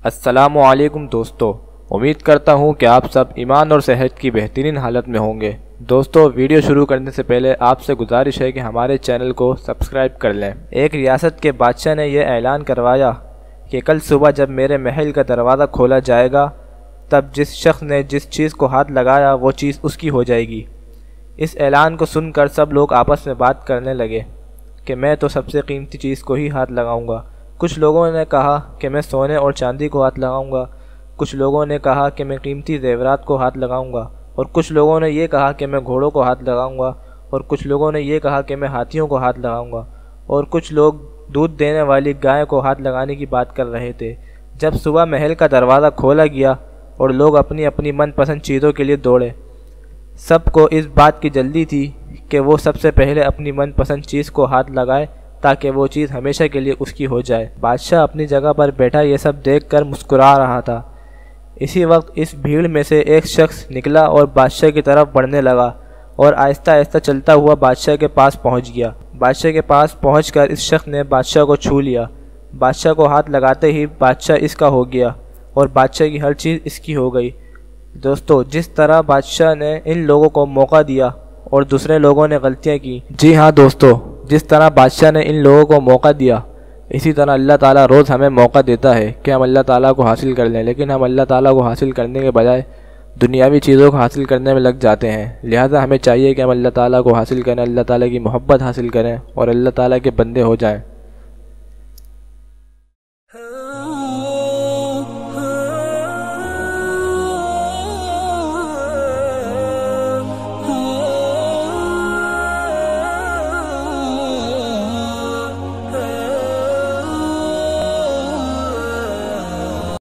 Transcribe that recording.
السلام علیکم دوستو، امید کرتا ہوں کہ آپ سب ایمان اور صحت کی بہترین حالت میں ہوں گے۔ دوستو، ویڈیو شروع کرنے سے پہلے آپ سے گزارش ہے کہ ہمارے چینل کو سبسکرائب کر لیں۔ ایک ریاست کے بادشاہ نے یہ اعلان کروایا کہ کل صبح جب میرے محل کا دروازہ کھولا جائے گا تب جس شخص نے جس چیز کو ہاتھ لگایا وہ چیز اس کی ہو جائے گی۔ اس اعلان کو سن کر سب لوگ آپس میں بات کرنے لگے کہ میں تو سب سے قیمتی چیز کو ہی ہاتھ لگاؤں گا۔ کچھ لوگوں نے کہا کہ میں سونے اور چاندی کو ہاتھ لگاؤں گا، کچھ لوگوں نے کہا کہ میں قیمتی زیورات کو ہاتھ لگاؤں گا، اور کچھ لوگوں نے یہ کہا کہ میں گھوڑوں کو ہاتھ لگاؤں گا، اور کچھ لوگوں نے یہ کہا کہ میں ہاتھیوں کو ہاتھ لگاؤں گا، اور کچھ لوگ دودھ دینے والی گائے کو ہاتھ لگانے کی بات کر رہے تھے۔ جب صبح محل کا دروازہ کھولا گیا اور لوگ اپنی اپنی من پسند چیزوں کے لیے دوڑے، سب کو اس بات کی جلدی تھی کہ وہ سب سے پہلے اپنی من پسند چیز کو ہاتھ لگائے تاکہ وہ چیز ہمیشہ کے لیے اس کی ہو جائے۔ بادشاہ اپنی جگہ پر بیٹھا یہ سب دیکھ کر مسکرا رہا تھا۔ اسی وقت اس بھیڑ میں سے ایک شخص نکلا اور بادشاہ کی طرف بڑھنے لگا اور آہستہ آہستہ چلتا ہوا بادشاہ کے پاس پہنچ گیا۔ بادشاہ کے پاس پہنچ کر اس شخص نے بادشاہ کو چھو لیا۔ بادشاہ کو ہاتھ لگاتے ہی بادشاہ اس کا ہو گیا اور بادشاہ کی ہر چیز اس کی ہو گئی۔ دوستو، جس طرح بادشاہ نے ان لوگوں کو موقع دیا اور دوسرے لوگوں نے غلطیاں کی، جی ہاں دوستو، جس طرح بادشاہ نے ان لوگوں کو موقع دیا، اسی طرح اللہ تعالیٰ روز ہمیں موقع دیتا ہے کہ ہم اللہ تعالیٰ کو حاصل کر لیں، لیکن ہم اللہ تعالیٰ کو حاصل کرنے کے بجائے دنیاوی چیزوں کو حاصل کرنے میں لگ جاتے ہیں۔ لہٰذا ہمیں چاہیے کہ ہم اللہ تعالیٰ کو حاصل کریں، اللہ تعالیٰ کی محبت حاصل کریں اور اللہ تعالیٰ کے بندے ہو جائیں۔